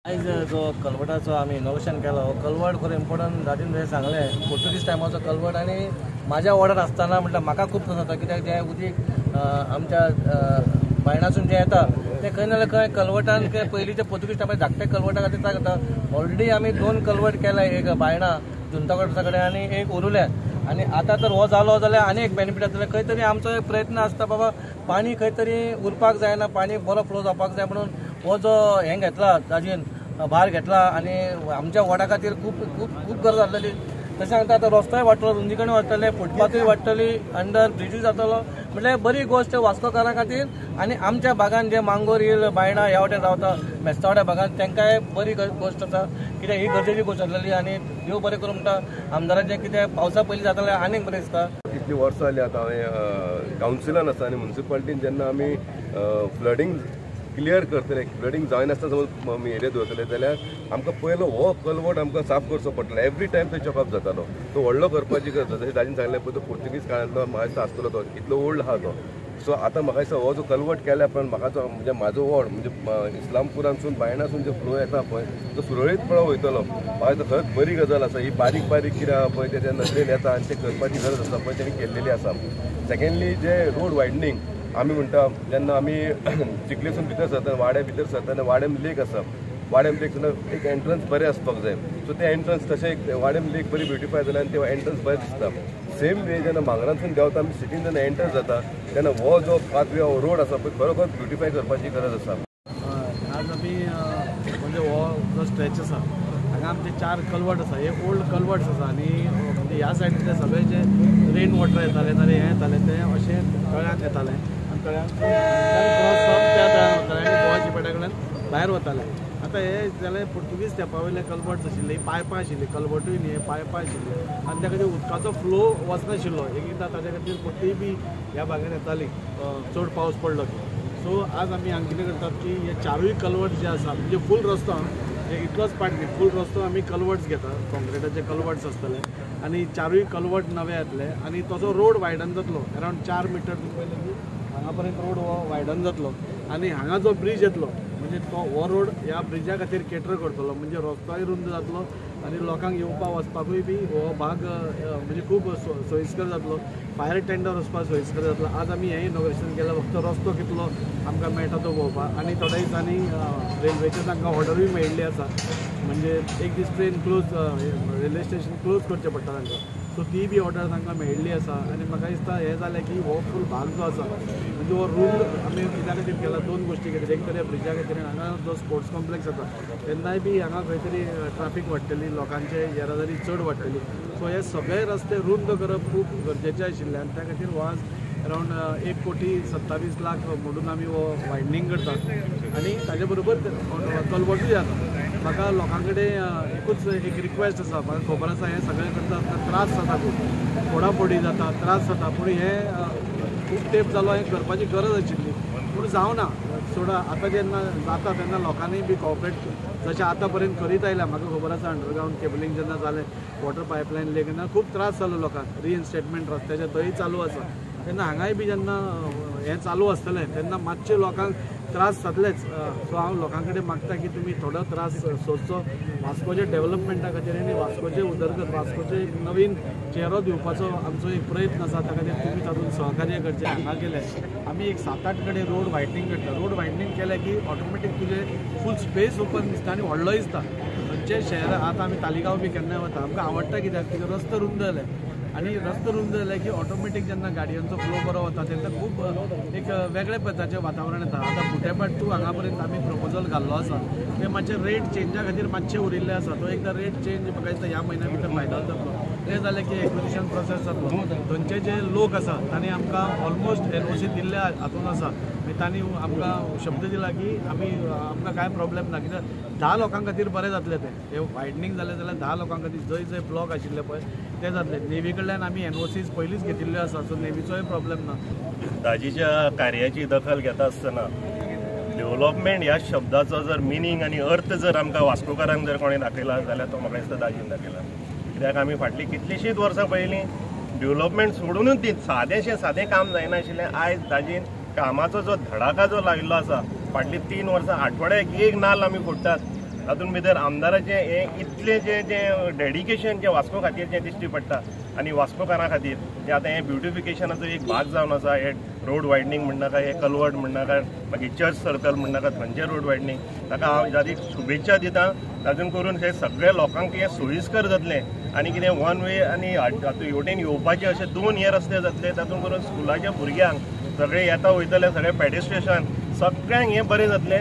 आज जो कलवटाचो आमी इनोवेशन केलो कलवट खरो इम्पॉर्टंट दादीन हे सांगले पोर्तुगीज टायमाचो कलवट आनी म्हाज्या वॉर्डार आसतना म्हटल्यार म्हाका खूब त्रास जाता कित्याक जें उदीक आमच्या बायणासून जें येता तें खंय ना जाल्यार खंय कलवटान पयलींच्या पोर्तुगीज टायमार धाकटे कलवटा खातीर काय जाता ऑलरेडी आमी 2 कलवट केला एक बायणा जुंताकोटा कडेन आनी एक उरुल्या आनी आतां तर हो जालो जाल्यार आनी एक बेनिफीट जातलें खंय तरी आमचो एक प्रयत्न आसता बाबा पाणी खंय तरी उरपाक जायना पाणी बरो फ्लो जावपाक जाय म्हणून हो जो हें घेतला ताजेन भार घेतला आनी आमच्या वॉर्डा खातीर खूब खूब खूब गरज आसलेली तशें सांगता आतां रस्तोय वाडटलो रुंदीकडेन वाडटले फुटपाथूय वाडटली अंडर ब्रिजूय जातलो म्हटल्यार बरी गोश्ट वास्कोकारां खातीर आनी आमच्या भागांत जे मांगोर हिल बायणा ह्या वाटेन रावता मेस्तावड्या भागांत तांकांय बरी गोश्ट आसा कित्याक ही गरजेची गोश्ट आसलेली आनी देव बरें करूं म्हणटा आमदाराचें कितें पावसा पयलीं जातालें आनीक बरें दिसता. कितलीं वर्सां जालीं आतां हांवें कावन्सिलान आसा आनी म्युन्सिपालिटीन जेन्ना आमी फ्लडिंग क्लियर करतले फ्लडिंग जायनासतना समज आमी एरिया दवरतले जाल्यार आमकां पयलो हो कलवट आमकां साफ करचो पडटलो एवरी टायम थंय चॉकअप जातालो तो व्हडलो करपाची गरज जशें ताजेन सांगलें पळय तो पोर्तुगीज काळांतलो म्हाका दिसता आसतलो तो इतलो ओल्ड आहा तो सो आतां म्हाका दिसता हो जो कलवट केल्या पण म्हाका जो म्हणजे म्हाजो वॉर्ड म्हणजे इस्लामपुरांसून बायणासून जो फ्लो येता पळय तो सुरळीतपणान वयतलो म्हाका दिसता खंयच बरी गजाल आसा ही बारीक बारीक कितें आहा पळय ते नदरेन येता आनी ते करपाची गरज आसा पळय तेणी केल्लेली आसा. सेकेंडली जे रोड वायडनींग आमी म्हणटा जेन्ना आमी चिखलेसून भितर सरता वाड्या भितर सरता वाडेम लेक आसा वाडेम लेक एक एंट्रन्स बरें आसपाक जाय सो ते एंट्रन्स तशें एक वाडेम लेक बरी ब्युटिफाय जाल्या आनी ते एंट्रन्स बरें दिसता. सेम वे जेन्ना भांगरांसून देंवता आमी सिटीन जेन्ना एंटर जाता तेन्ना हो जो पाथवे हो रोड आसा पळय खरोखर ब्युटिफाय करपाची गरज आसा. आज आमी म्हणजे हो जो स्ट्रेच आसा हांगा आमचे 4 कलवट आसा हे ओल्ड कलवट्स आसा आनी म्हणजे ह्या सायडीतले सगळे जे रेन वॉटर येताले नाल्यार हें येतालें तें अशें तळ्यांत येतालें आनी तळ्यांत क्रॉस जावन त्या तळ्यांत वतालें आनी गोवाची पेट्याकडल्यान भायर वतालें. आतां हे जाल्यार पुर्तुगीज तेंपा वयले कलवट्स आशिल्ले पायपां आशिल्ली कलवटूय न्ही हे पायपां आशिल्ली आनी त्या खातीर उदकाचो फ्लो वचनाशिल्लो एकदां ताच्या खातीर पट्टी बी ह्या भागांत येताली चड पावस पडलो की. सो आज आमी हांगा कितें करतात की हे 4य कलवट जे आसा म्हणजे फूल रस्तो हे इतलोच पार्ट न्ही फूल रस्तो आमी कलवट्स घेता कॉन्क्रिटाचे कलवट्स आसतले आनी 4य कलवट नवे येतले आनी तसो रोड वायडन जातलो अरावंड 4 मिटर पयलें की हांगा पर्यंत रोड हो वायडन जातलो आनी हांगा जो ब्रीज येतलो म्हणजे तो हो रोड ह्या ब्रिजा खातीर केटर करतलो म्हणजे रस्तोय रुंद जातलो आनी लोकांक येवपा वचपाकूय बी हो भाग म्हणजे खूब सोयीस्कर जातलो फायर टेंडर वचपाक सोयीस्कर जातलो. आज आमी हें इनोग्रेशन केलां फक्त रस्तो कितलो आमकां मेळटा तो पळोवपाक आनी थोड्या दिसांनी रेल्वेचे तांकां ऑर्डरूय मेळिल्ली आसा म्हणजे एक दीस train close railway station close करचें पडटा तांकां सो ती बी ऑर्डर तांकां मेळिल्ली आसा आनी म्हाका दिसता हें जालें की हो फूल भाग जो आसा म्हणजे हो रूल आमी कित्या खातीर केला 2 गोश्टी खातीर एक तर ह्या ब्रिजा खातीर हांगा जो स्पोर्ट्स कॉम्प्लेक्स जाता तेन्नाय बी हांगा खंय तरी ट्राफीक वाडटली लोकांचे येरादारी चड वाडटली सो हे सगळे रस्ते रुंद करप खूब गरजेचें आशिल्लें आनी त्या खातीर हो आज अरावंड 1,27,00,000 मोडून आमी हो वायडनींग करतात आनी ताजे बरोबर कलवटूय जाता. म्हाका लोकां कडेन एकूच एक रिक्वेस्ट आसा म्हाका खबर आसा हें सगळें करता आसतना त्रास जाता खूब फोडाफोडी जाता त्रास जाता पूण हें खूब तेंप जालो हें करपाची गरज आशिल्ली पूण जावना सोडा आतां जेन्ना जाता तेन्ना लोकांनी बी कॉपरेट जशें आतां पर्यंत करीत आयल्या म्हाका खबर आसा अंडरग्रावंड केबलिंग जेन्ना जालें वॉटर पायपलायन लेक तेन्ना खूब त्रास जालो लोकांक रिइन्स्टेटमेंट रस्त्याचे थंय चालू आसा तेन्ना हांगाय बी जेन्ना हें चालू आसतलें तेन्ना मातशे लोकांक त्रास जातलेच सो हांव लोकां कडेन मागता की तुमी थोडो त्रास सोंसचो वास्कोचे डेव्हलपमेंटा खातीर आनी वास्कोचे उदरगत वास्कोचे एक नवीन चेहरो दिवपाचो आमचो एक प्रयत्न आसा त्या खातीर तुमी तातूंत सहकार्य करचें. हांगा केलें आमी एक 7-8 कडेन रोड वायडनींग करता रोड वायडनींग केलें की ऑटोमॅटीक तुजें फूल स्पेस ओपन दिसता आनी व्हडलोय दिसता खंयचेय शहर आतां आमी तालिगांव बी केन्नाय वता आमकां आवडटा कित्याक रस्तो रुंद जाले आनी रस्तो रुंद जाले की ऑटोमॅटीक जेन्ना गाडयांचो फ्लो बरो वता तेन्ना खूब एक वेगळे पद्दतीचें वातावरण येता. आतां बुटेपाट टू हांगा पर्यंत आमी प्रपोजल घाल्लो आसा ते मातशे रेट चेंजा खातीर मातशे उरिल्ले आसा तो एकदां रेट चेंज म्हाका दिसता ह्या म्हयन्या भितर फायनल जातलो तें जालें की एक्विजिशन प्रोसेस जातलो. थंयचे जे लोक आसा तांणी आमकां ऑलमोस्ट एनओसी दिल्ल्या हातून आसा तांणी आमकां शब्द दिला की आमी आमकां कांय प्रॉब्लेम ना कित्याक 10 लोकां खातीर बरें जातलें तें हें वायडनींग जालें जाल्यार 10 लोकां खातीर जंय जंय ब्लॉक आशिल्ले पळय ते जातले. नेवी कडल्यान आमी एनओसीज पयलींच घेतिल्ल्यो आसा सो नेवीचोय प्रॉब्लेम ना. दाजीच्या कार्याची दखल घेता आसतना डेव्हलपमेंट ह्या शब्दाचो जर मिनींग आनी अर्थ जर आमकां वास्कोकारांक जर कोणें दाखयला जाल्यार तो म्हाका दिसता दाजीन दाखयला कित्याक आमी फाटलीं कितलींशींच वर्सां पयलीं डेव्हलपमेंट सोडूनच दी सादें काम जायनाशिल्लें आयज दाजीन कामाचो जो धडाका जो लायिल्लो आसा फाटलीं 3 वर्सां आठवड्याक एक नाल्ल आमी फोडटात तातूंत भितर आमदाराचें हें इतलें जें डेडिकेशन जें वास्को खातीर जें दिश्टी पडटा आनी वास्कोकारां खातीर जें आतां हें ब्युटिफिकेशनाचो एक भाग जावन आसा, हे रोड वायडनींग म्हणनाका, हे कलवर्ट म्हणनाका, मागीर चर्च सर्कल म्हणनाका, थंयचें रोड वायडनींग, ताका हांव हाची शुभेच्छा दितां. तातूंत करून हे सगळे लोकांक हें सोयीस्कर जातलें आनी कितें वन वे आनी हेवटेन येवपाचे अशे 2 हे रस्ते जातले. तातूंत करून स्कुलाच्या भुरग्यांक सगळे येता वयतले सगळे पेडेस्ट्रेशन सगळ्यांक हें बरें जातलें